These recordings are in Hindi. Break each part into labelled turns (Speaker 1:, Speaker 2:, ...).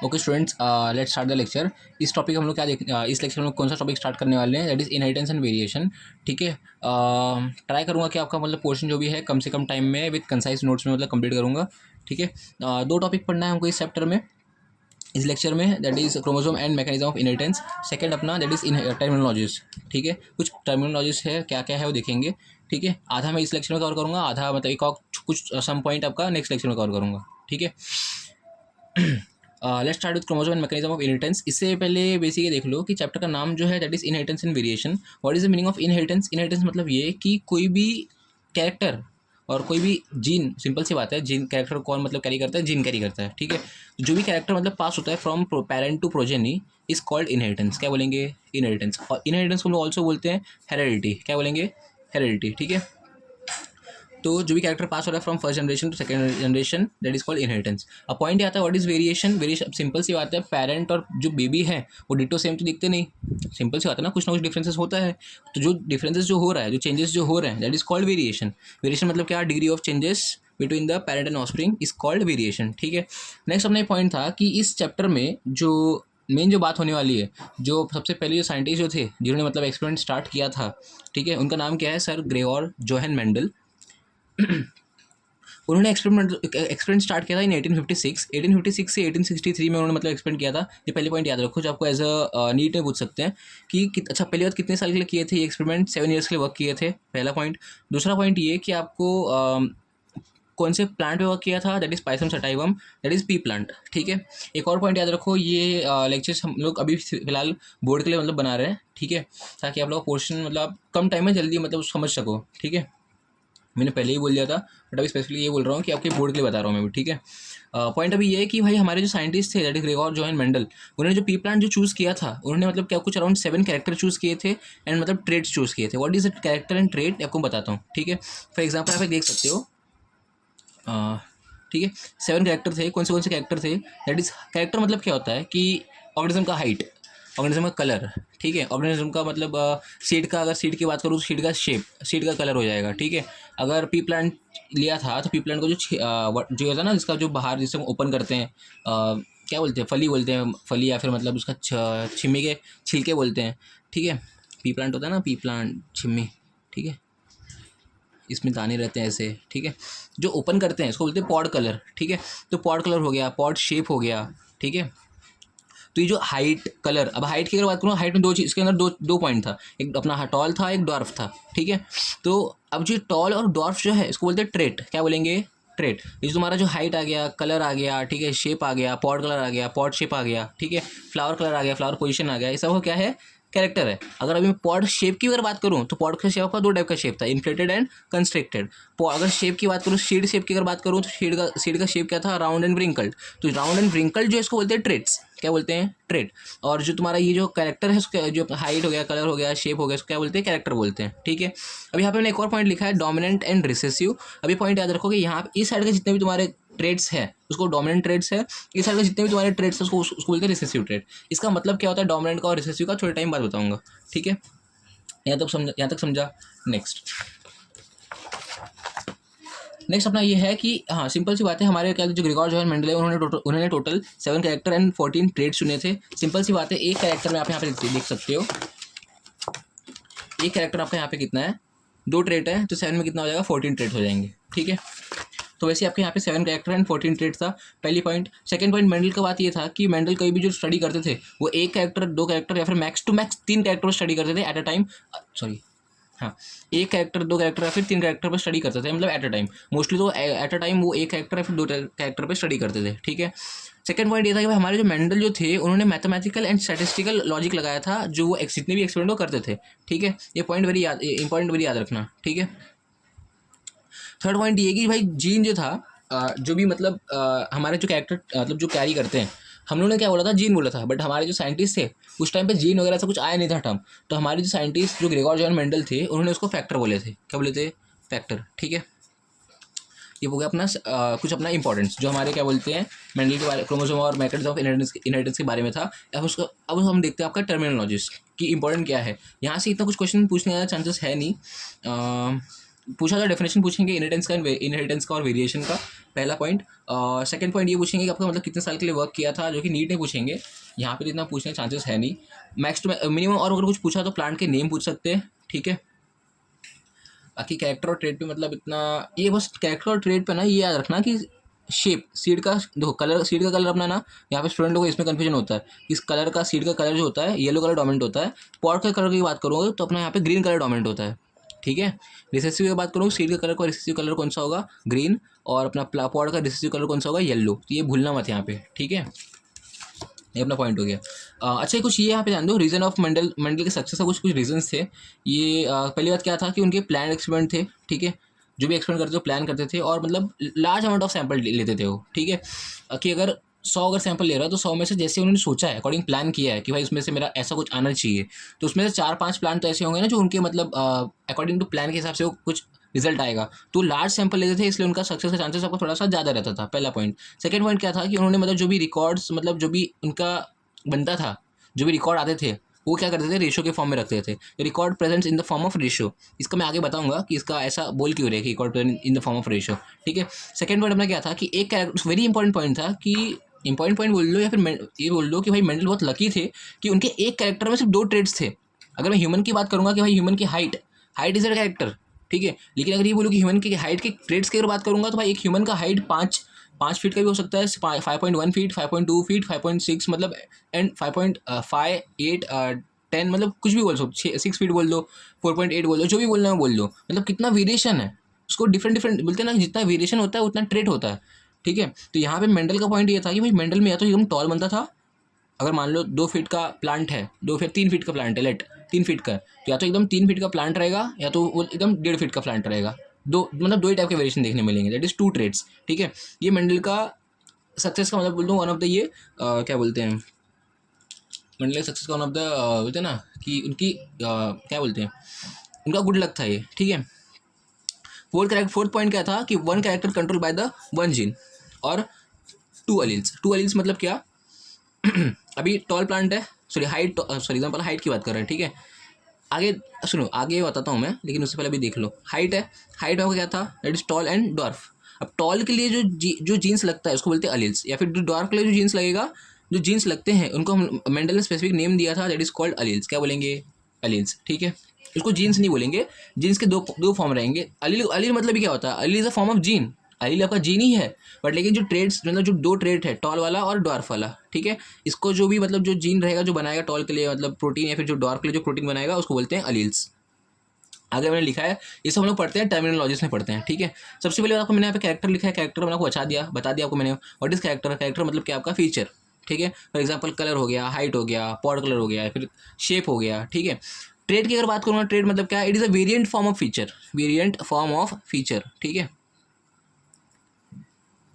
Speaker 1: Okay students, let's start the lecture. इस टॉपिक हम लोग क्या इस लेक्चर में कौन सा टॉपिक स्टार्ट करने वाले हैं, that is inheritance and variation. ठीक है, ट्राई करूँगा कि आपका मतलब पोर्शन जो भी है कम से कम टाइम में विद कंसाइज नोट्स में मतलब कंप्लीट करूँगा। ठीक है, दो टॉपिक पढ़ना है हमको इस चैप्टर में, इस लेक्चर में, that is chromosome and mechanism of inheritance. Second अपना दैट इज इन टर्मिनोलॉजीज। ठीक है, कुछ टर्मिनोलॉजीज है क्या क्या है वो देखेंगे। ठीक है, आधा मैं इस लेक्चर में कवर करूँगा, आधा मतलब एक और कुछ सम पॉइंट आपका नेक्स्ट लेक्चर में कवर करूँगा। ठीक है, let's start with chromosome and mechanism of inheritance. इससे पहले बेसिकली देख लो कि चैप्टर का नाम जो है that is inheritance and variation. What is the meaning of inheritance? Inheritance मतलब ये कि कोई भी कैरेक्टर और कोई भी जीन, सिंपल सी बात है, जीन कैरेक्टर कौन मतलब कैरी करता है, जीन कैरी करता है। ठीक है, जो भी कैरेक्टर मतलब पास होता है from parent to progeny is called inheritance. क्या बोलेंगे? इनहेरिटेंस। और इनहेरिटेंस को हम लोग ऑल्सो बोलते हैं हेरेडिटी। क्या बोलेंगे? हेरेडिटी। ठीक है, तो जो भी कैरेक्टर पास हो रहा है from first generation to second generation that is called inheritance. अब पॉइंट ये आता है what is variation. Variation simple सी बात है, पेरेंट और जो बेबी है वो डिटो सेम तो दिखते नहीं। सिंपल सी बात है ना, कुछ ना कुछ डिफरेंसेस होता है। तो जो डिफरेंसेस जो हो रहा है, जो चेंजेस जो हो रहे हैं that is called variation. Variation मतलब क्या? Degree of changes between the parent and offspring is called variation. ठीक है, नेक्स्ट अपना पॉइंट था कि इस चैप्टर में जो मेन जो बात होने वाली है, जो सबसे पहले जो साइंटिस्ट जो थे जिन्होंने मतलब एक्सपेरिमेंट स्टार्ट किया था, ठीक है, उनका नाम क्या है? Sir Gregor Johan Mendel. उन्होंने एक्सपेरिमेंट स्टार्ट किया था इन 1856 से 1863 में उन्होंने मतलब एक्सपेरिमेंट किया था। ये पहले पॉइंट याद रखो जो आपको एज अ नीट में पूछ सकते हैं कि अच्छा पहली बात कितने साल के लिए किए थे ये एक्सपेरिमेंट? 7 ईयर्स के लिए वर्क किए थे, पहला पॉइंट। दूसरा पॉइंट ये कि आपको कौन से प्लांट पे वर्क किया था, that is Pisum sativum, that is P plant. ठीक है, एक और पॉइंट याद रखो, ये लेक्चर्स हम लोग अभी फिलहाल बोर्ड के लिए मतलब बना रहे हैं। ठीक है, ताकि आप लोग पोर्शन मतलब आप कम टाइम में जल्दी मतलब समझ सको। ठीक है, मैंने पहले ही बोल दिया था बट अभी स्पेसिफिकली ये बोल रहा हूँ कि आपके बोर्ड के लिए बता रहा हूँ मैं भी। ठीक है, पॉइंट अभी ये है कि भाई हमारे जो साइंटिस्ट थे that is Gregor Johan Mendel, उन्होंने जो पी प्लांट जो चूज़ किया था, उन्होंने मतलब क्या कुछ अराउंड 7 कैरेक्टर चूज़ किए थे एंड मतलब ट्रेड्स चूज़ किए थे। What is the character and trade आपको बताता हूँ। ठीक है, फॉर एग्जाम्पल आप देख सकते हो। ठीक है, 7 कैरेक्टर थे। कौन से कैरेक्टर थे? दैट इज कैरेक्टर मतलब क्या होता है कि ऑर्गेनिज्म का हाइट, ऑर्गेनिज्म का कलर। ठीक है, ऑर्गेनिज्म का मतलब सीड का, अगर सीड की बात करूँ तो सीड का शेप, सीड का कलर हो जाएगा। ठीक है, अगर पी प्लांट लिया था तो पी प्लांट को जो होता है ना, जिसका जो बाहर जिससे ओपन करते हैं, क्या बोलते हैं, फली बोलते हैं, फली, या फिर मतलब उसका छिम्मी के छिलके बोलते हैं। ठीक है, पी प्लांट होता है ना, पी प्लांट, छिम्मी। ठीक है, इसमें दाने रहते हैं ऐसे। ठीक है, जो ओपन करते हैं इसको बोलते हैं पॉड कलर। ठीक है, तो पॉड कलर हो गया, पॉड शेप हो गया। ठीक है, तो ये जो हाइट कलर, अब हाइट की अगर बात करूँ, हाइट में दो चीज़, इसके अंदर दो पॉइंट था, एक अपना टॉल था, एक डॉर्फ था। ठीक है, तो अब जो टॉल और डॉर्फ जो है इसको बोलते हैं ट्रेट। क्या बोलेंगे? ट्रेट। ये तुम्हारा जो हाइट आ गया, कलर आ गया, ठीक है, शेप आ गया, पॉड कलर आ गया, पॉड शेप आ गया, ठीक है, फ्लावर कलर आ गया, फ्लावर पोजीशन आ गया, ये सब क्या है? कैरेक्टर है। अगर अभी मैं पॉड शेप की अगर बात करूँ तो पॉड का शेप का दो टाइप का शेप था, इन्फ्लेटेड एंड कंस्ट्रिक्टेड। अगर शेप की बात करूँ, सीड शेप की अगर बात करूँ तो सीड का शेप क्या था? Round and wrinkled. तो राउंड एंड व्रिंकल्ड जो इसको बोलते हैं ट्रेट्स। क्या बोलते हैं? ट्रेट। और जो तुम्हारा ये जो कैरेक्टर है, उसका जो हाइट हो गया, कलर हो गया, शेप हो गया, इसको क्या बोलते हैं? कैरेक्टर बोलते हैं। ठीक है, अब यहाँ पे मैंने एक और पॉइंट लिखा है, डोमिनेंट एंड रिसेसिव। अभी पॉइंट याद रखो कि यहाँ पे इस साइड के जितने भी तुम्हारे ट्रेड्स है उसको डोमिनेंट ट्रेड्स है, इस साइड के जितने भी तुम्हारे ट्रेड्स है उसको बोलते हैं रिसेसिव ट्रेड। इसका मतलब क्या होता है डोमिनेंट का और रिसेसिव का, थोड़े टाइम बाद बताऊंगा। ठीक है, यहाँ तक समझा। नेक्स्ट अपना ये है कि हाँ, सिंपल सी बात है, हमारे क्या जो ग्रेगोर जोहान मेंडल है उन्होंने टोटल 7 कैरेक्टर एंड 14 ट्रेड चुने थे। सिंपल सी बात है, एक कैरेक्टर में आप यहाँ पे देख सकते हो, एक कैरेक्टर आपका यहाँ पे कितना है? 2 ट्रेट है, तो 7 में कितना हो जाएगा? 14 ट्रेट हो जाएंगे। ठीक है, तो वैसे आपके यहाँ पे 7 कैरेक्टर एंड 14 ट्रेट था, पहली पॉइंट। सेकंड पॉइंट, मेंडल का बात ये था कि मेंडल कभी भी जो स्टडी करते थे वो एक कैरेक्टर, 2 कैरेक्टर, या फिर max to max 3 character study करते थे एट अ टाइम। सॉरी, हाँ, एक कैरेक्टर, 2 कैरेक्टर या फिर 3 कैरेक्टर पर स्टडी करते थे, मतलब एट अ टाइम। मोस्टली तो एट अ टाइम वो एक कैरेक्टर या फिर 2 कैरेक्टर पर स्टडी करते थे। ठीक है, सेकंड पॉइंट ये था कि भाई हमारे जो मेंडल जो थे उन्होंने मैथमेटिकल एंड स्टैटिस्टिकल लॉजिक लगाया था जो वो जितने भी एक्सपेरिमेंट वो करते थे। ठीक है, ये पॉइंट वेरी याद रखना। ठीक है, थर्ड पॉइंट ये कि भाई जीन जो था, जो भी मतलब हमारे जो कैरेक्टर मतलब जो कैरी करते हैं, हम लोगों ने क्या बोला था? जीन बोला था, बट हमारे जो साइंटिस्ट थे उस टाइम पे जीन वगैरह ऐसा कुछ आया नहीं था टर्म। तो हमारे जो साइंटिस्ट जो ग्रेगोर जोहान मेंडल थे उन्होंने उसको फैक्टर बोले थे। क्या बोले थे? फैक्टर। ठीक है, ये हो गया अपना कुछ अपना इंपॉर्टेंस जो हमारे क्या बोलते हैं मेंडल के बारे, क्रोमोसोम और मैकेनिज्म ऑफ इनहेरिटेंस के बारे में था। अब हम देखते हैं आपका टर्मिनोलॉजीज की इंपॉर्टेंट क्या है। यहाँ से इतना कुछ क्वेश्चन पूछने का चांसेस है नहीं। पूछा था डेफिनेशन पूछेंगे इनहेरिटेंस का और वेरिएशन का, पहला पॉइंट। सेकंड पॉइंट ये पूछेंगे कि आपका मतलब कितने साल के लिए वर्क किया था, जो कि नीट में पूछेंगे, यहाँ पे इतना पूछने के चांसेस है नहीं। मैक्स टू मिनिमम, और अगर कुछ पूछा तो प्लांट के नेम पूछ सकते हैं, ठीक है। बाकी कैरेक्टर और ट्रेड पे मतलब इतना, ये बस कैरेक्टर और ट्रेड पे ना ये याद रखना कि शेप सीड का, देखो कलर, सीड का कलर अपना ना, यहाँ पे स्टूडेंट को इसमें कन्फ्यूजन होता है। इस कलर का, सीड का कलर जो होता है येलो कलर डोमिनेंट होता है। पॉट के कलर की बात करूँगा तो अपना यहाँ पे ग्रीन कलर डोमिनेंट होता है, ठीक है। रिसेसिव की बात करूँ, सीड का कलर का रिसेसिव कलर कौन सा होगा, ग्रीन, और अपना पॉट का रिसेसिव कलर कौन सा होगा, येलो। तो ये भूलना मत यहाँ पे, ठीक है। ये अपना पॉइंट हो गया। अच्छा कुछ ये यहाँ पे जान दो, रीजन ऑफ मेंडल के सक्सेस का कुछ रीजंस थे। ये पहली बात क्या था कि उनके प्लान एक्सपेरिमेंट थे, ठीक है। जो भी एक्सपेरिमेंट करते थे प्लान करते थे, और मतलब लार्ज अमाउंट ऑफ सैंपल लेते थे वो, ठीक है। कि अगर 100 अगर सैंपल ले रहा है तो 100 में से जैसे उन्होंने सोचा है, अकॉर्डिंग प्लान किया है कि भाई उसमें से मेरा ऐसा कुछ आना चाहिए, तो उसमें से 4-5 प्लान तो ऐसे होंगे ना जो उनके मतलब अकॉर्डिंग टू प्लान के हिसाब से वो कुछ रिजल्ट आएगा। तो लार्ज सैंपल लेते थे, इसलिए उनका सक्सेस का चांसेस आपको थोड़ा सा ज़्यादा रहता था, पहला पॉइंट। सेकंड पॉइंट क्या था कि उन्होंने मतलब जो भी रिकॉर्ड्स, मतलब जो भी उनका बनता था, जो भी रिकॉर्ड आते थे, वो क्या करते थे, रेशो के फॉर्म में रखते थे। Record presents in the form of ratio, इसका मैं आगे बताऊंगा कि इसका ऐसा बोल क्यों रहे कि record present in the form of ratio, ठीक है। सेकंड पॉइंट अपना क्या था कि एक कैरेक्टर, वेरी इंपॉर्टेंट पॉइंट था कि इंपॉर्टेंट पॉइंट बोल लो या फिर ये बोल लो कि भाई मेंडल बहुत लकी थे कि उनके एक कैरेक्टर में सिर्फ 2 ट्रेड्स थे। अगर मैं ह्यूमन की बात करूंगा कि भाई ह्यूमन की हाइट इज अ कैरेक्टर, ठीक है। लेकिन अगर ये बोलूँ कि ह्यूमन की हाइट के ट्रेड्स की अगर बात करूंगा तो भाई एक ह्यूमन का हाइट 5 फीट का भी हो सकता है, 5.1 फीट, 5.2 फीट, 5.6 मतलब, एंड 5.5, 8, 10, मतलब कुछ भी बोल सकते, 6 फीट बोल दो, 4.8 बोल दो, जो भी बोलना है बोल दो। मतलब कितना वेरिएशन है, उसको डिफरेंट डिफरेंट बोलते हैं ना, जितना वेरिएशन होता है उतना ट्रेड होता है, ठीक है। तो यहाँ पे मेंडल का पॉइंट ये था कि भाई मेंडल में या तो एकदम टॉल बनता था, अगर मान लो 2 फीट का प्लांट है, 3 फीट का प्लांट है, लेट 3 फीट का, तो या तो एकदम 3 फीट का प्लांट रहेगा, या तो वो एकदम 1.5 फीट का प्लांट रहेगा। दो मतलब 2 ही टाइप के वेरिएशन देखने मिलेंगे, दैट इज 2 ट्रेड्स, ठीक है। ये मेंडल का सक्सेस का मतलब बोल दूँ वन ऑफ द ये क्या बोलते हैं, मेंडल सक्सेस का वन ऑफ द बोलते हैं ना कि उनकी क्या बोलते हैं, उनका गुड लक था ये, ठीक है। फोर्थ पॉइंट क्या था कि 1 character control by the 1 gene और 2 अलील्स मतलब क्या, अभी टॉल प्लांट है, एग्जाम्पल हाइट की बात कर रहे हैं, ठीक है। आगे सुनो, आगे बताता हूँ मैं, लेकिन उससे पहले भी देख लो। हाइट है, हाइट में क्या था, that is tall and dwarf. अब टॉल के लिए जो जीन्स लगता है उसको बोलते हैं अलील्स, या फिर डॉर्फ के लिए जो जीन्स लगेगा, जो जीन्स लगते हैं उनको मेंडल ने स्पेसिफिक नेम दिया था, दैट इज कॉल्ड अलील्स। क्या बोलेंगे, अलील्स, ठीक है। उसको जीन्स नहीं बोलेंगे, जीन्स के दो फॉर्म रहेंगे। अलील मतलब भी क्या होता है, allele is a form of gene, allele आपका जीन ही है, बट लेकिन जो ट्रेड्स मतलब जो 2 ट्रेड है, टॉल वाला और डॉर्फ वाला, ठीक है, इसको जो भी मतलब जो जीन रहेगा जो बनाएगा टॉल के लिए मतलब प्रोटीन, या फिर जो डॉर्फ के लिए जो प्रोटीन बनाएगा उसको बोलते हैं अलील्स। आगे मैंने लिखा है, ये सब हम लोग पढ़ते हैं, टर्मिनोलॉजीज में पढ़ते हैं, ठीक है। सबसे पहले आपको मैंने यहाँ पे कैरेक्टर लिखा है, कैरेक्टर मैंने आपको बता दिया आपको मैंने, व्हाट इज कैरेक्टर। कैरेक्टर मतलब क्या, आपका फीचर, ठीक है। फॉर एग्जाम्पल कलर हो गया, हाइट हो गया, पॉड कलर हो गया, या फिर शेप हो गया, ठीक है। ट्रेड की अगर बात करूँगा, ट्रेड मतलब क्या, it is a variant form of feature, ठीक है,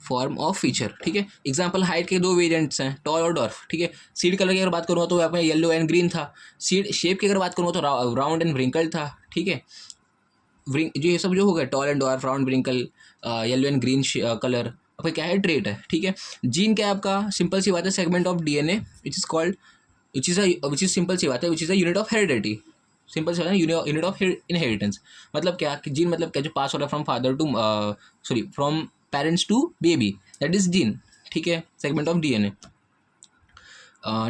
Speaker 1: फॉर्म ऑफ फीचर, ठीक है। एग्जाम्पल हाइट के 2 वेरिएंट्स हैं, टॉल और डॉर्फ, ठीक है। सीड कलर की अगर बात करूँगा तो यहाँ पे येलो एंड ग्रीन था। सीड शेप की अगर बात करूँगा तो राउंड एंड व्रिंकल था, ठीक है। जो ये सब जो हो गया, tall and dwarf, round, wrinkle, yellow and green colour, आपका क्या है, ट्रेट है, ठीक है। जीन क्या है आपका, सिंपल सी बात है, segment of DNA which is simple सी बात है, which is a unit of heredity. Simple सी बात है, यूनिट ऑफ इनहेरिटेंस। मतलब क्या कि जीन मतलब क्या, जो पास हो रहा है from father to from parents to baby, that is gene, ठीक है, segment of DNA.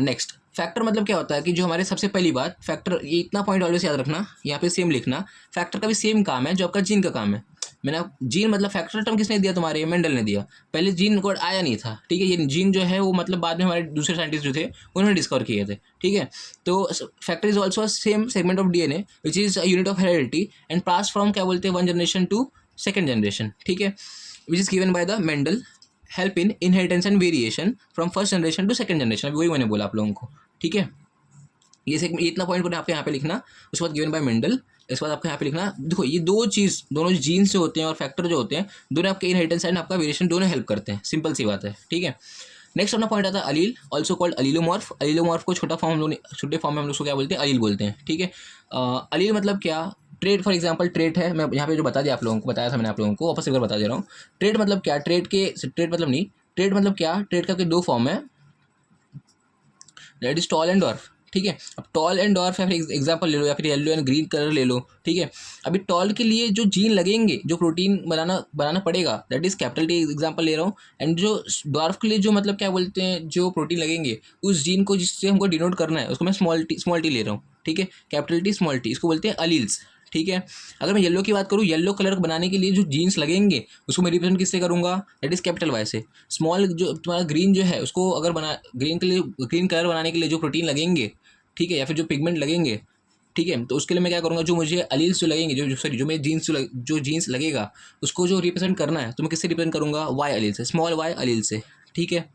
Speaker 1: Next, factor मतलब क्या होता है कि जो हमारे सबसे पहली बात, फैक्टर, ये इतना पॉइंट ऑलवेज याद रखना, यहाँ पे सेम लिखना, फैक्टर का भी सेम काम है जो आपका जीन का काम है। मैंने जीन मतलब फैक्टर टर्म किसने दिया, तुम्हारे मेंडल ने दिया, पहले जीन कोड आया नहीं था, ठीक है। ये जीन जो है वो मतलब बाद में हमारे दूसरे साइंटिस्ट जो थे उन्होंने डिस्कवर किए थे, ठीक है। तो factor is also same segment of DNA which is unit of heredity and pass from क्या बोलते हैं 1 जनरेशन टू 2nd जनरेशन, ठीक है, which is given by the Mendel, help in inheritance and variation from 1st generation to 2nd generation. अभी वही मैंने बोला आप लोगों को, ठीक है। ये इतना पॉइंट आपको यहाँ पे लिखना, उसके बाद गिवन बाय मेंडल, इसके बाद आपको यहाँ पे लिखना, देखो ये दोनों जीन्स जो होते हैं और फैक्टर जो होते हैं, दोनों आपके इनहेरिटेंस एंड आपका वेरिएशन दोनों हेल्प करते हैं, सिंपल सी बात है, ठीक है। नेक्स्ट अपना पॉइंट आता है अलील, ऑल्सो कॉल्ड अलीलोमॉर्फ। अलीलोमॉर्फ को छोटे फॉर्म में हम लोग उसको क्या बोलते हैं, अलील बोलते हैं, ठीक है। अलील मतलब क्या, ट्रेड, फॉर एग्जाम्पल ट्रेड है, मैं यहाँ पे जो बता दिया आप लोगों को, बताया था मैंने आप लोगों को, वापस एक बार बता दे रहा हूँ। ट्रेड मतलब क्या, ट्रेड मतलब क्या, ट्रेड का 2 फॉर्म है, that is tall and dwarf, ठीक है। अब टॉल एंड डॉर्फ या फिर एग्जाम्पल ले लो, या फिर येलो एंड ग्रीन कलर ले लो, ठीक है। अभी टॉल के लिए जो जीन लगेंगे, जो प्रोटीन बनाना पड़ेगा, that is capital T example ले रहा हूँ। एंड जो डॉर्फ के लिए जो मतलब क्या बोलते हैं, जो प्रोटीन लगेंगे उस जीन को जिससे हमको डिनोट करना है उसको मैं स्मॉल टी ले रहा हूँ, ठीक है। कैपिटल टी स्मॉल टी, इसको बोलते हैं अलील्स, ठीक है। अगर मैं येलो की बात करूँ, येलो कलर बनाने के लिए जो जीन्स लगेंगे उसको मैं रिप्रेजेंट किससे करूँगा, दैट इज कैपिटल वाई से। स्मॉल जो तुम्हारा ग्रीन जो है उसको अगर ग्रीन के लिए, ग्रीन कलर बनाने के लिए जो प्रोटीन लगेंगे, ठीक है, या फिर जो पिगमेंट लगेंगे, ठीक है, तो उसके लिए मैं क्या करूँगा, जो मुझे अलील्स जो लगेंगे, जो मैं जीन्स जो जीन्स लगेगा उसको जो रिप्रेजेंट करना है तो मैं किससे रिप्रेजेंट करूँगा, वाई अलील से, स्मॉल वाई अलील से, ठीक है।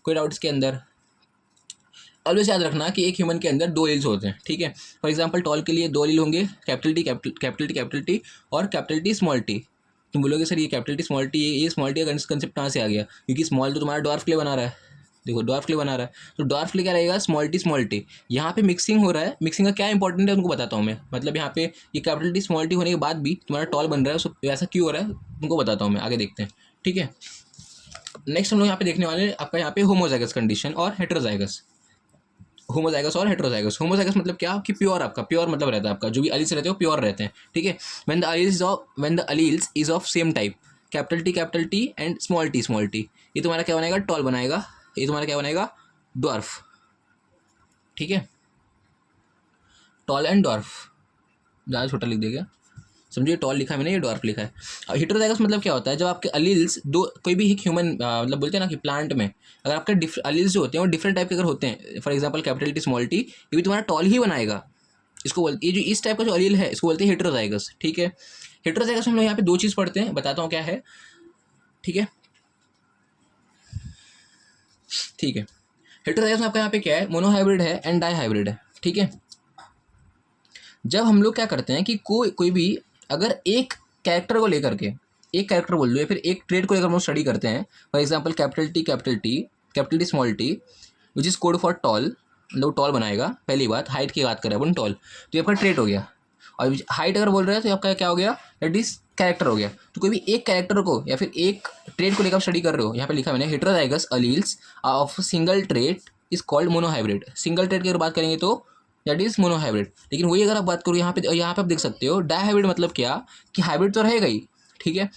Speaker 1: कोई डाउट इसके अंदर? ऑलवेज याद रखना कि एक ह्यूमन के अंदर 2 एलील्स होते हैं, ठीक है। फॉर एग्जांपल टॉल के लिए 2 एलील होंगे, कैपिटल टी और कैपिटल टी स्मॉल टी। तुम बोलोगे सर ये कैपिटल टी स्मॉल टी, ये स्मॉल टी का कंसेप्ट कहाँ से आ गया, क्योंकि स्मॉल तो तुम्हारा डॉर्फ के लिए बना रहा है, देखो डॉर्फ के लिए बना रहा है, तो डॉर्फ के लिए क्या रहेगा, स्मॉल टी। यहाँ पे मिक्सिंग हो रहा है, मिक्सिंग का क्या इंपॉर्टेंट है उनको बताता हूँ मैं, मतलब यहाँ पे ये कैपिटल टी स्मॉल टी होने के बाद भी तुम्हारा टॉल बन रहा है, वैसा क्यों हो रहा है तुमको बताता हूँ मैं, आगे देखते हैं, ठीक है। नेक्स्ट हम लोग यहाँ पे देखने वाले हैं आपका यहाँ पे होमोजाइगस कंडीशन और हेटेरोजाइगस। होमोजाइगस और हेटेरोजाइगस। होमोजाइगस मतलब क्या, कि प्योर, आपका प्योर मतलब रहता है, आपका जो भी अलील्स रहते हैं वो प्योर रहते हैं, ठीक है। When the alleles is of same type, capital T and small T, ये तुम्हारा क्या बनाएगा, टॉल बनाएगा, ये तुम्हारा क्या बनाएगा, डॉर्फ, ठीक है। टॉल एंड डॉर्फ ज़्यादा छोटा लिख देगा, समझिए टॉल लिखा है मैंने, ये डॉर्फ लिखा है। और हेटेरोजाइगस मतलब क्या होता है, जब आपके अलील्स दो, कोई भी एक ह्यूमन मतलब बोलते हैं ना कि प्लांट में अगर आपके अलील्स जो होते हैं वो डिफरेंट टाइप के अगर होते हैं, for example capital T small T, ये भी तुम्हारा टॉल ही बनाएगा, इसको बोलते, ये जो इस टाइप का जो अलील है इसको बोलते हैं हेटेरोजाइगस, ठीक है। हेटेरोजाइगस में हम लोग यहाँ पे 2 चीज़ पढ़ते हैं, बताता हूँ क्या है, ठीक है, ठीक है। हेटेरोजाइगस में आपका यहाँ पे क्या है, मोनोहाइब्रिड है एंड डाईहाइब्रिड है, ठीक है। जब हम लोग क्या करते हैं कि कोई भी अगर एक कैरेक्टर को लेकर के, एक कैरेक्टर बोल दो या फिर एक ट्रेड को लेकर हम लोग स्टडी करते हैं, for example capital T small T which is code for tall, मतलब टॉल बनाएगा, पहली बात हाइट की बात करें अपन टॉल, तो ये आपका ट्रेड हो गया। और हाइट अगर बोल रहे हैं तो आपका क्या हो गया, दैट इज कैरेक्टर हो गया। तो कोई भी एक कैरेक्टर को या फिर एक ट्रेड को लेकर स्टडी कर रहे हो, यहाँ पे लिखा मैंने, heterozygous alleles of single trade is called monohybrid. Single trade की अगर बात करेंगे तो दैट इज मोनोहाइब्रिड। लेकिन वही अगर आप बात करो यहाँ पे आप देख सकते हो डाईहाइब्रिड मतलब क्या, कि हाइब्रिड तो रहेगा ही, ठीक है।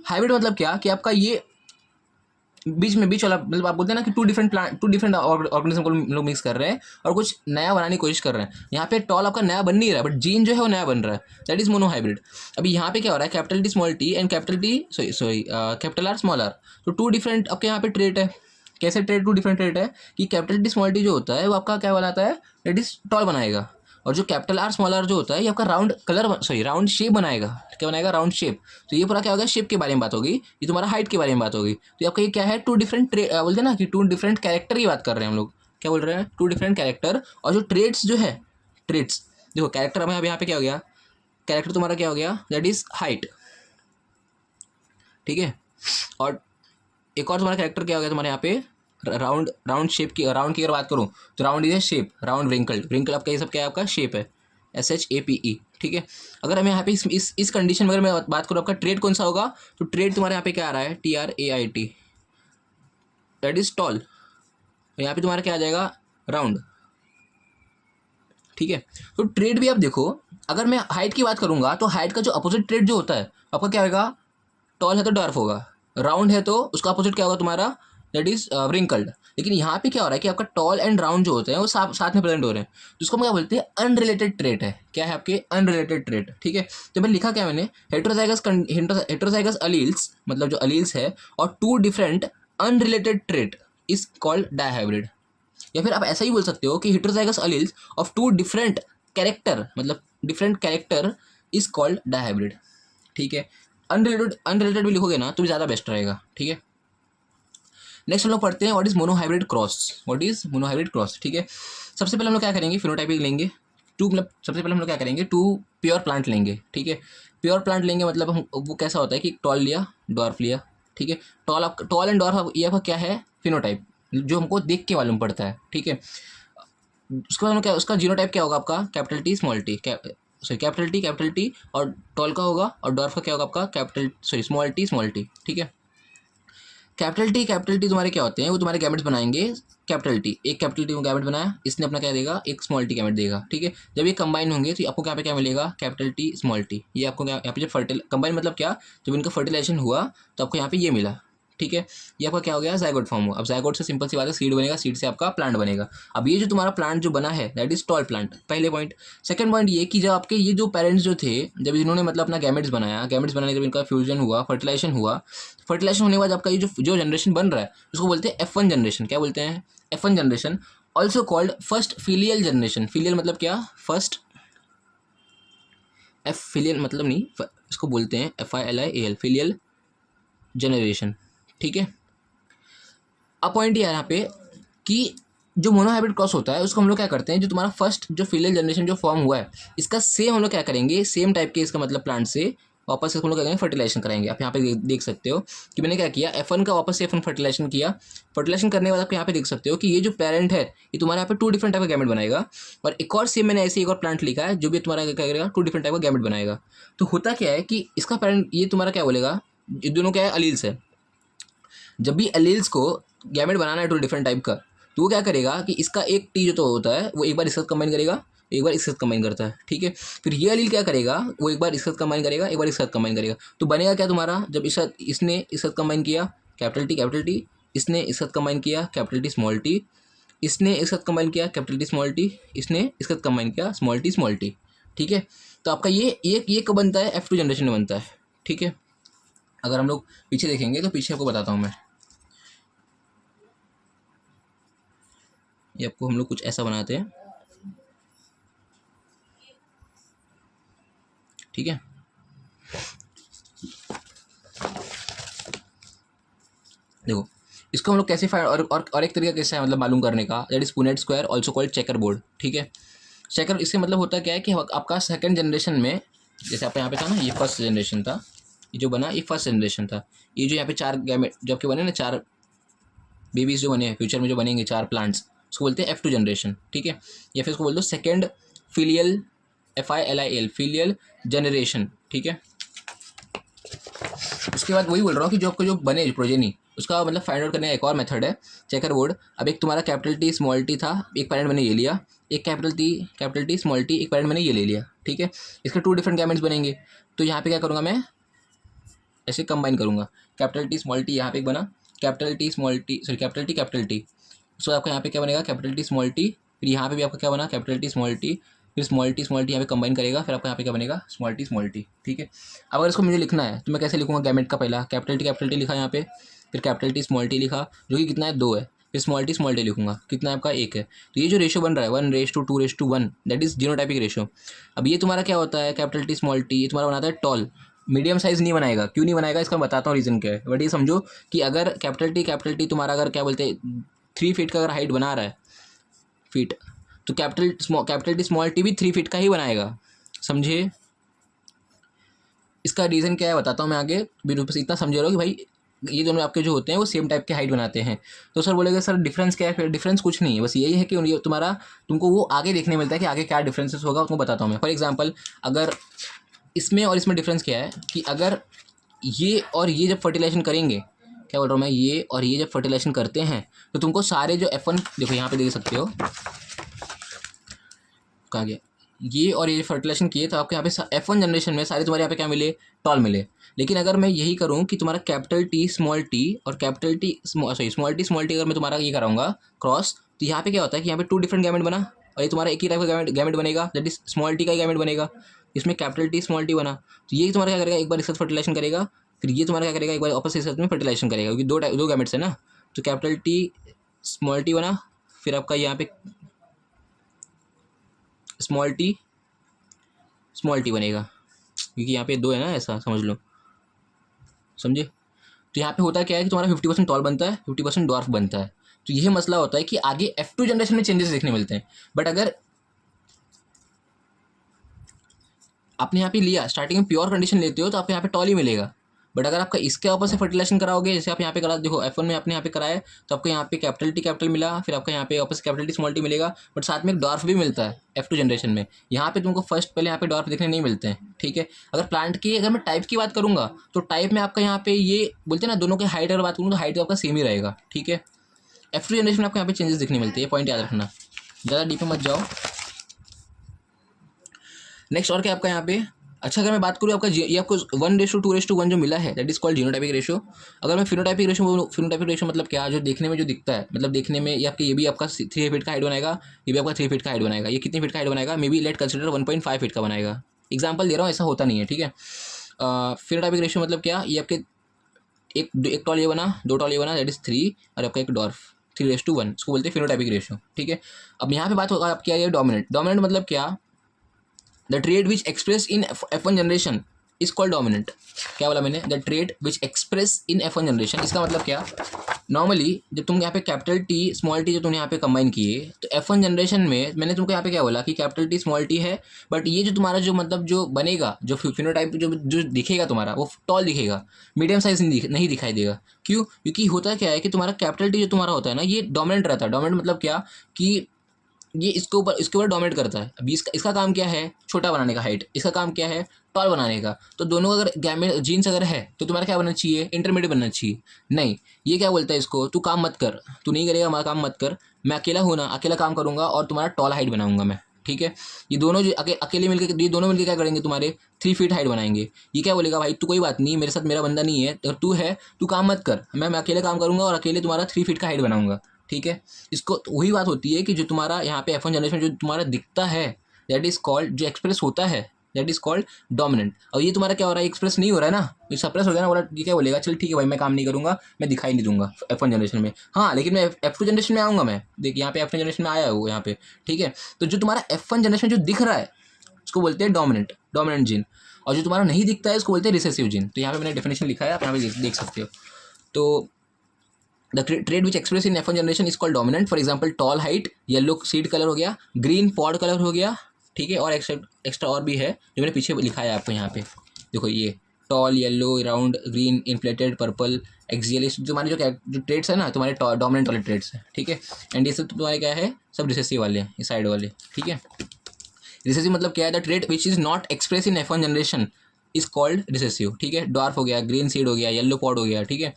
Speaker 1: हाइब्रिड मतलब क्या, कि आपका ये बीच वाला, मतलब आप बोलते हैं ना कि टू डिफरेंट ऑर्गेनिज्म को लोग मिक्स कर रहे हैं और कुछ नया बनाने की कोशिश कर रहे हैं। यहाँ पे टॉल आपका नया बन नहीं रहा है, बट जीन जो है वो नया बन रहा है, दैट इज मोनोहाइब्रिड। अभी यहाँ पे क्या हो रहा है, capital T small T and capital R small R, तो 2 डिफरेंट आपके यहाँ पे ट्रेट है। कैसे ट्रेड, 2 डिफरेंट ट्रेड है कि कैपिटल टी स्मॉल टी जो होता है वो आपका क्या बनाता है, दैट इज टॉल बनाएगा, और जो कैपिटल आर स्मॉल आर जो होता है ये आपका राउंड शेप बनाएगा। क्या बनाएगा, राउंड शेप। तो ये पूरा क्या होगा, शेप के बारे में बात होगी, ये तुम्हारा हाइट के बारे में बात होगी। तो आपका ये क्या है, 2 डिफरेंट बोलते हैं ना कि 2 डिफरेंट कैरेक्टर की बात कर रहे हैं हम लोग, क्या बोल रहे हैं, 2 डिफरेंट कैरेक्टर। और जो ट्रेड्स जो है, ट्रेड्स देखो, कैरेक्टर हमें अब यहाँ पे क्या हो गया, कैरेक्टर तुम्हारा क्या हो गया, दैट इज हाइट, ठीक है। और एक और तुम्हारा कैरेक्टर क्या हो गया तुम्हारे यहाँ पे, राउंड शेप की, राउंड की अगर बात करूँ तो round is A shape, round wrinkle आपका ये सब क्या है, आपका शेप है, SHAPE, ठीक है। अगर हमें यहाँ पे इस कंडीशन में अगर मैं बात करूँ आपका ट्रेड कौन सा होगा, तो ट्रेड तुम्हारे यहाँ पे क्या आ रहा है, TRAIT, दैट इज टॉल। यहाँ पे तुम्हारा क्या आ जाएगा, राउंड, ठीक है। तो ट्रेड भी आप देखो, अगर मैं हाइट की बात करूँगा तो हाइट का जो अपोजिट ट्रेड जो होता है आपका क्या होगा, टॉल है तो डॉर्फ होगा, राउंड है तो उसका अपोजिट क्या होगा तुम्हारा, दैट इज व्रिंकल्ड। लेकिन यहाँ पे क्या हो रहा है कि आपका टॉल एंड राउंड जो होते हैं वो साथ में प्रेजेंट हो रहे हैं, जिसको हम क्या बोलते हैं, अनरिलेटेड ट्रेट है। क्या है आपके, अनरिलेटेड ट्रेट, ठीक है। तो मैं लिखा क्या मैंने, हेटेरोजाइगस अलील्स, मतलब जो अलील्स है और 2 different unrelated trait is called dihybrid. या फिर आप ऐसा ही बोल सकते हो कि heterozygous alleles of 2 different character, मतलब different character is called dihybrid, ठीक है। अनरिलेटेड भी लिखोगे ना तो भी ज़्यादा बेस्ट रहेगा, ठीक है। नेक्स्ट हम लोग पढ़ते हैं व्हाट इज मोनोहाइब्रिड क्रॉस, ठीक है। सबसे पहले हम लोग क्या करेंगे, फिनोटाइपिक लेंगे, मतलब सबसे पहले हम लोग क्या करेंगे, 2 प्योर प्लांट लेंगे, ठीक है। प्योर प्लांट लेंगे मतलब हम वो कैसा होता है कि टॉल लिया, डॉर्फ लिया, ठीक है। टॉल एंड डॉर्फ ये आपका क्या है, फिनोटाइप, जो हमको देख के मालूम पड़ता है, ठीक है। उसके बाद क्या, उसका जीनोटाइप क्या होगा आपका, कैपिटल टी कैपिटल टी और टॉल का होगा, और डॉर्फ का क्या होगा आपका स्मॉल टी, ठीक है। कैपिटल टी तुम्हारे क्या होते हैं, वो तुम्हारे गैमेट्स बनाएंगे कैपिटल टी, एक कैपिटल टी गैमेट बनाया, इसने अपना क्या देगा, एक स्मॉल टी गैमेट देगा, ठीक है। जब ये कंबाइन होंगे तो आपको यहाँ पे क्या मिलेगा, कैपिटल टी स्मॉल टी। ये आपको क्या, यहाँ पे जब कंबाइन मतलब क्या, जब इनका फर्टिलाइजेशन हुआ तो आपको यहाँ पे ये मिला, ठीक है। ये आपका क्या हो गया, जायगोट फॉर्म हुआ। अब जायगोट से सिंपल सी बात है, सीड बनेगा, सीड से आपका प्लांट बनेगा। अब ये जो तुम्हारा प्लांट जो बना है दैट इज टॉल प्लांट, पहले पॉइंट। सेकंड पॉइंट ये कि जब आपके ये जो पेरेंट्स जो थे, जब इन्होंने मतलब अपना गैमेट्स बनाया, गैमेट्स बनाने जब इनका फ्यूजन हुआ, फर्टिलाइजेशन हुआ, फर्टिलाइजेशन होने के बाद आपका ये जो जनरेशन बन रहा है उसको बोलते हैं F1 जनरेशन। क्या बोलते हैं, F1 generation, also called first filial generation. Filial मतलब क्या, फर्स्ट, फिलियल मतलब नहीं, इसको बोलते हैं FILIAL, फिलियल जनरेशन, ठीक है। अब पॉइंट ये है यहाँ पे कि जो मोनोहाइब्रिड क्रॉस होता है उसको हम लोग क्या करते हैं, जो तुम्हारा फर्स्ट जो फिलियल जनरेशन जो फॉर्म हुआ है इसका सेम हम लोग क्या करेंगे, सेम टाइप के इसका मतलब प्लांट से वापस हम लोग क्या करेंगे, फर्टिलाइजेशन कराएंगे। आप यहाँ पे देख सकते हो कि मैंने क्या किया, F1 का वापस से F1 फर्टिलाइजेशन किया। फर्टिलाइजेशन करने के बाद आप यहाँ पे देख सकते हो कि ये जो पेरेंट है ये तुम्हारे यहाँ पे 2 डिफरेंट टाइप का गैमेट बनाएगा, और एक और सेम मैंने ऐसे एक और प्लांट लिखा है जो भी तुम्हारा क्या करेगा, 2 डिफरेंट टाइप का गैमेट बनाएगा। तो होता क्या है कि इसका पेरेंट ये तुम्हारा क्या बोलेगा, ये दोनों क्या है, अलील्स है। जब भी एलील्स को गैमेट बनाना है 2 डिफरेंट टाइप का, तो वो क्या करेगा कि इसका एक टी जो तो होता है वो एक बार इसके साथ कंबाइन करेगा, एक बार इसके साथ कंबाइन करता है, ठीक है। फिर ये एलील क्या करेगा, वो एक बार इसके साथ कंबाइन करेगा, एक बार इसके साथ कंबाइन करेगा। तो बनेगा क्या तुम्हारा, जब इसने इस साथ कंबाइन किया कैपिटल टी, इसने इस साथ कंबाइन किया कैपिटल टी स्मॉल टी, इसने इस साथ कंबाइन किया कैपिटल टी स्मॉल टी, इसने इसके साथ कंबाइन किया स्मॉल टी, ठीक है। तो आपका ये कब बनता है, F2 जनरेशन में बनता है, ठीक है। अगर हम लोग पीछे देखेंगे तो पीछे आपको बताता हूँ मैं, ये आपको हम लोग कुछ ऐसा बनाते हैं, ठीक है। देखो इसको हम लोग कैसे फाइंड, और एक तरीका कैसे है मतलब मालूम करने का, that is Punnett square also called checker board, ठीक है। चेकर, इससे मतलब होता क्या है कि आपका सेकंड जनरेशन में, जैसे आपका यहाँ पे था ना, ये फर्स्ट जनरेशन था, ये जो बना ये फर्स्ट जनरेशन था, ये जो यहाँ पे 4 गैमेट जो आपके बने ना, 4 बेबीज जो बने हैं फ्यूचर में जो बनेंगे 4 प्लांट्स, उसको बोलते हैं F2 जनरेशन, ठीक है। या फिर उसको बोल दो second filial, FILIAL filial generation, ठीक है। उसके बाद वही बोल रहा हूँ कि जो आपको जो बने प्रोजेनी, उसका मतलब फाइंड आउट करने का एक और मेथड है, चेकर बोर्ड। अब एक तुम्हारा कैपिटल टी स्मॉल टी था, एक पेरेंट मैंने ये लिया, एक कैपिटल टी स्मॉल टी, एक पेरेंट मैंने ये ले लिया, ठीक है। इसके 2 डिफरेंट गैमेट्स बनेंगे। तो यहाँ पे क्या करूँगा मैं, ऐसे कंबाइन करूँगा, कैपिटल टी स्मॉल टी यहाँ पे एक बना, capital T small T, sorry capital T, so आपका यहाँ पे क्या बनेगा, कैपिटल टी स्मॉल टी, फिर यहाँ पे भी आपका क्या बना, कैपिटल टी स्मॉल टी, फिर स्मॉल टी यहाँ पे कंबाइन करेगा, फिर आपका यहाँ पे क्या बनेगा, स्मॉल टी, ठीक है। अब अगर इसको मुझे लिखना है तो मैं कैसे लिखूँगा, गैमेट का पहला कैपिटल टी लिखा यहाँ पे, फिर कैपिटल टी स्मॉल टी लिखा, जो कि कितना है 2 है, फिर स्मॉल टी लिखूँगा, कितना है आपका 1 है। तो ये जो रेशो बन रहा है 1:2:1 दैट इज जीनोटाइपिक रेशो। अब ये तुम्हारा क्या होता है, कैपिटल टी स्मॉल टी, ये तुम्हारा बनाता है टॉल, मीडियम साइज़ नहीं बनाएगा। क्यों नहीं बनाएगा इसका मैं बताता हूँ रीज़न क्या है। बट ये समझो कि अगर कैपिटल टी तुम्हारा अगर क्या बोलते हैं 3 फीट का अगर हाइट बना रहा है फीट, तो कैपिटल टी स्मॉल टी भी 3 फीट का ही बनाएगा, समझे। इसका रीज़न क्या है बताता हूँ मैं आगे, बस इतना समझे रहो कि भाई ये दोनों आपके जो होते हैं वो सेम टाइप के हाइट बनाते हैं। तो सर बोलेगा सर डिफरेंस क्या है, फिर डिफरेंस कुछ नहीं है, बस यही है कि तुम्हारा तुमको वो आगे देखने मिलता है कि आगे क्या डिफरेंसेस होगा, उसको बताता हूँ मैं। फॉर एग्जाम्पल अगर इसमें और इसमें डिफरेंस क्या है कि अगर ये और ये जब फर्टिलाइजेशन करेंगे, क्या बोल रहा हूँ मैं, ये और ये जब फर्टिलाइजेशन करते हैं तो तुमको सारे जो F1 देखो यहाँ पे देख सकते हो, कहाँ गया, ये और ये फर्टिलाइजेशन किए तो आपके यहाँ पे F1 जनरेशन में सारे तुम्हारे यहाँ पे क्या मिले, टॉल मिले। लेकिन अगर मैं यही करूँ कि तुम्हारा कैपिटल टी स्मॉल टी और कैपिटल टी स्मॉल टी अगर मैं तुम्हारा ये कराऊंगा क्रॉस, तो यहाँ पे क्या होता है कि यहाँ पे 2 डिफरेंट गैमेट बना, और ये तुम्हारा एक ही टाइप का गैमेट बनेगा, दैट इज स्मॉल टी का ही गैमेट बनेगा। इसमें कैपिटल टी स्मॉल टी बना, तो ये तुम्हारा क्या करेगा, एक बार इसके साथ फर्टिलाइजेशन करेगा, फिर ये तुम्हारा क्या करेगा, एक बार वापस इसके साथ में फर्टिलाइजेशन करेगा, क्योंकि 2 गैमेट्स है ना। तो कैपिटल टी स्मॉल टी बना, फिर आपका यहाँ पे स्मॉल टी बनेगा, क्योंकि यहाँ पे 2 है ना, ऐसा समझ लो, समझे। तो यहाँ पे होता क्या है कि तुम्हारा 50% टॉल बनता है, 50% डॉर्फ बनता है। तो यही मसला होता है कि आगे F2 जनरेशन में चेंजेस देखने मिलते हैं। बट अगर आपने यहाँ पे लिया स्टार्टिंग में प्योर कंडीशन लेते हो तो आपको यहाँ पे टॉल ही मिलेगा। बट अगर आपका इसके वापस से फर्टिलाइजेशन कराओगे, जैसे आप यहाँ पे करा, देखो F1 में आपने यहाँ पे कराया तो आपको यहाँ पे कैपिटल मिला, फिर आपका यहाँ पे वापस कैपिटल टी स्मॉल टी मिलेगा, बट साथ में एक डॉर्फ भी मिलता है F2 जनरेशन में। यहाँ पे तुमको फर्स्ट पहले यहाँ पे डॉर्फ देखने नहीं मिलते हैं, ठीक है। अगर प्लांट की अगर मैं टाइप की बात करूँगा तो टाइप में आपका यहाँ पे ये बोलते हैं ना, दोनों के हाइट अगर बात करूँ तो हाइट तो आपका सेम ही रहेगा, ठीक है। F2 जनरेशन में आपको यहाँ पे चेंजेस दिखने मिलते हैं, पॉइंट याद रखना, ज़्यादा डीप में मत जाओ। नेक्स्ट और क्या आपका यहाँ पे, अच्छा अगर मैं बात करूँ आपका ये आपको 1:2:1 जो मिला है that is called genotypic ratio. अगर मैं फिनोटाइपिक रेशियो बोलूँ, फिनोटाइपिक रेशियो मतलब क्या, जो देखने में जो दिखता है, मतलब देखने में ये आपके, ये भी आपका 3 फीट का हाइट बनाएगा, ये भी आपका 3 फीट का हाइट बनाएगा, ये कितने फीट का हाइट बनाएगा, may be late consider 1.5 feet का बनाएगा। एग्जाम्पल दे रहा हूँ, ऐसा होता नहीं है, ठीक है। फिनोटाइपिक रेशियो मतलब क्या, ये आपके एक टॉल ये बना, 2 टॉल ये बना, दैट इज 3, और आपका एक डॉर्फ 3:1, इसको बोलते हैं फिनोटाइपिक रेशियो, ठीक है। अब यहाँ पे बात होगा आपकी आ रही है डोमिनेंट। डोमिनेंट मतलब क्या, the trait which express in F1 generation is called dominant. क्या बोला मैंने, the trait which express in F1 generation, इसका मतलब क्या, नॉर्मली जब तुम यहाँ पे कैपिटल टी स्मॉल टी जो तुमने यहाँ पे कंबाइन किए, तो F1 जनरेशन में मैंने तुमको यहाँ पे क्या बोला कि कैपिटल टी स्मॉल टी है, बट ये जो तुम्हारा जो मतलब जो बनेगा, जो फिनोटाइप जो दिखेगा तुम्हारा, वो टॉल दिखेगा, मीडियम साइज नहीं दिखाई देगा। क्यों, क्योंकि होता क्या है कि तुम्हारा कैपिटल टी जो तुम्हारा होता है ना, ये डोमिनेंट रहता है। डोमिनेंट मतलब क्या कि ये इसके ऊपर डोमिनेट करता है। अभी इसका काम क्या है, छोटा बनाने का हाइट, इसका काम क्या है, टॉल बनाने का। तो दोनों अगर गैमेट जीन्स अगर है तो तुम्हारा क्या बनना चाहिए, इंटरमीडिएट बनना चाहिए। नहीं, ये क्या बोलता है इसको, तू काम मत कर, तू नहीं करेगा हमारा काम मत कर, मैं अकेला हूँ ना, अकेला काम करूँगा और तुम्हारा टॉल हाइट बनाऊंगा मैं, ठीक है। ये दोनों जो अकेले मिलकर, ये दोनों मिलकर क्या करेंगे, तुम्हारे 3 फीट हाइट बनाएंगे। ये क्या बोलेगा, भाई तू कोई बात नहीं, मेरे साथ मेरा बंदा नहीं है, तो तू है, तू काम मत कर, मैं अकेले काम करूँगा और अकेले तुम्हारा 3 फीट का हाइट बनाऊंगा, ठीक है। इसको तो वही बात होती है कि जो तुम्हारा यहाँ पे F1 जनरेशन जो तुम्हारा दिखता है, दैट इज कॉल्ड, जो एक्सप्रेस होता है दैट इज कॉल्ड डोमिनेंट। और ये तुम्हारा क्या हो रहा है, एक्सप्रेस नहीं हो रहा है ना, ये सप्रेस हो गया ना, बोला ये क्या बोलेगा, चल ठीक है भाई मैं काम नहीं करूँगा, मैं दिखाई नहीं दूंगा F1 जनरेशन में। हाँ लेकिन मैं F2 जनरेशन में आऊँगा, मैं देख यहाँ पे F1 जनरेशन में आया है वो यहाँ पे, ठीक है। तो जो तुम्हारा F1 जनरेशन जो दिख रहा है उसको बोलते हैं डोमिनेंट जीन, और जो तुम्हारा नहीं दिखता है उसको बोलते हैं रिसेसिव जीन। तो यहाँ पे मैंने डेफिनेशन लिखा है, आप यहाँ पे देख सकते हो। तो the trait which express in F1 generation is called dominant. For example tall height, yellow seed colour हो गया, ग्रीन पॉड कलर हो गया, ठीक है। और एक्स्ट्रा और भी है जो मैंने पीछे लिखा है आपको यहाँ पे, देखो ये tall, yellow, round, green, inflated, purple, axial, तुम्हारे जो ट्रेड्स है ना, तुम्हारे डोमिनेंट वाले ट्रेड्स हैं, ठीक है। एंड ये सब तुम्हारे क्या है, सब रिसेसिव वाले हैं, ये साइड वाले, ठीक है। रिसेसिव मतलब क्या है, the trait which is not express in F1 generation is called recessive, ठीक है। डॉर्फ हो गया, ग्रीन सीड हो गया, येलो पॉड हो गया, ठीक है।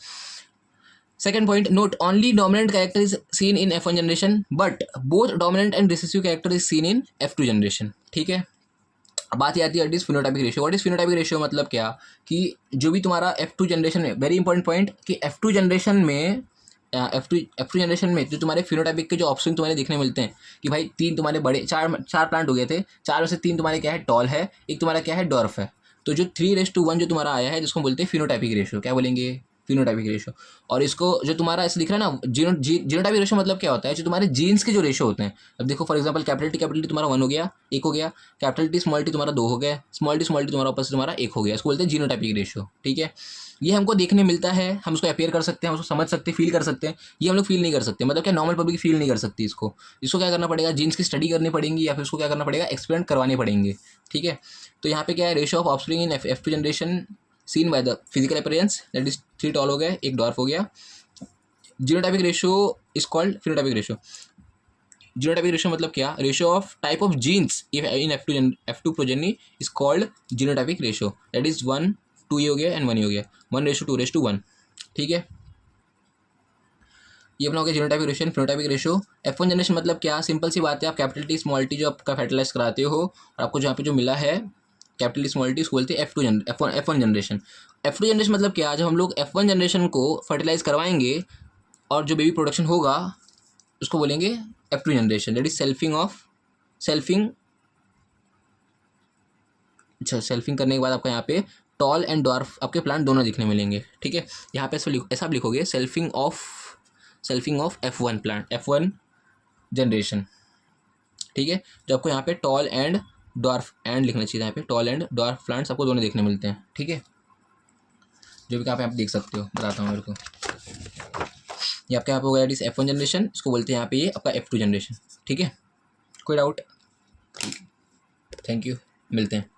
Speaker 1: Second point, note only dominant character is seen in F1 generation, but both dominant and recessive character is seen in F2 generation, ठीक है। अब बात आती है phenotypic ratio. What is phenotypic ratio मतलब क्या, कि जो भी तुम्हारा F2 जनरेशन में, वेरी इंपॉर्टेंट पॉइंट, कि F2 जनरेशन में F2 जनरेशन में जो तुम्हारे फिनोटाइपिक के जो ऑप्शन तुम्हारे देखने मिलते हैं, कि भाई 3 तुम्हारे बड़े, चार प्लांट हो गए थे, 4 में से 3 तुम्हारे क्या है, टॉल है, एक तुम्हारा क्या है, डॉर्फ है। तो जो 3:1 जो तुम्हारा आया है, जिसको बोलते हैं फिनोटाइपिक रेशियो, क्या बोलेंगे, फिनोटाइपिक रेशियो। और इसको जो तुम्हारा ऐसे दिख रहा है ना, जीनोटाइपिक रेशियो मतलब क्या होता है, जो तुम्हारे जीन्स के जो रेशियो होते हैं। अब देखो फॉर एग्जांपल कैपिटल टी तुम्हारा 1 हो गया, 1 हो गया, कैपिटल टी स्मॉल टी तुम्हारा 2 हो गया, स्मॉल टी तुम्हारा ऊपर से तुम्हारा 1 हो गया, इसको बोलते हैं जीनोटाइपिक रेशियो, ठीक है। ये हमको देखने मिलता है, हम उसको अपेयर कर सकते हैं, हम उसको समझ सकते हैं, फील कर सकते हैं। ये हम लोग फील नहीं कर सकते, मतलब क्या नॉर्मल पब्लिक फील नहीं कर सकती इसको क्या करना पड़ेगा, जीन्स की स्टडी करनी पड़ेगी, या फिर उसको क्या करना पड़ेगा, एक्सपेरिमेंट करवाने पड़ेंगे, ठीक है। तो यहाँ पे क्या है, ratio of offspring in F2 generation seen by the physical appearance, that is 3 tall हो गए, 1 डॉर्फ हो गया। Genotypic ratio is called phenotypic ratio. Genotypic ratio मतलब क्या, ratio of type of genes in F2 progeny is called genotypic ratio, that is 1 2 ये हो गया एंड 1 ये हो गया, 1:2:1, ठीक है। ये अपना हो गया genotypic ratio and phenotypic ratio. F1 generation मतलब क्या, सिंपल सी बात है, आप कैपिटल टी स्मॉल टी जो आपका फर्टिलाइज कराते हो, और आपको जहाँ पे जो मिला है कैपिटल टी स्मॉल टी, उसको बोलते हैं F1 जनरेशन। F2 जनरेशन मतलब क्या, जब हम लोग F1 जनरेशन को फर्टिलाइज करवाएंगे और जो बेबी प्रोडक्शन होगा उसको बोलेंगे F2 generation, that is selfing करने के बाद आपका यहाँ पे टॉल एंड डॉर्फ आपके प्लांट दोनों दिखने मिलेंगे, ठीक है। यहाँ पे ऐसा आप लिखोगे, सेल्फिंग ऑफ F1 जनरेशन, ठीक है। जो आपको यहाँ पे टॉल एंड डॉर्फ एंड लिखना चाहिए, यहाँ पे टॉल एंड डॉर्फ प्लांट्स आपको दोनों देखने मिलते हैं, ठीक है। जो भी आप देख सकते हो, बताता हूँ मेरे को। ये आपका यहाँ पे हो गया F1 जनरेशन, इसको बोलते हैं यहाँ पे ये आपका F2 जनरेशन, ठीक है। कोई डाउट, ठीक है, थैंक यू, मिलते हैं।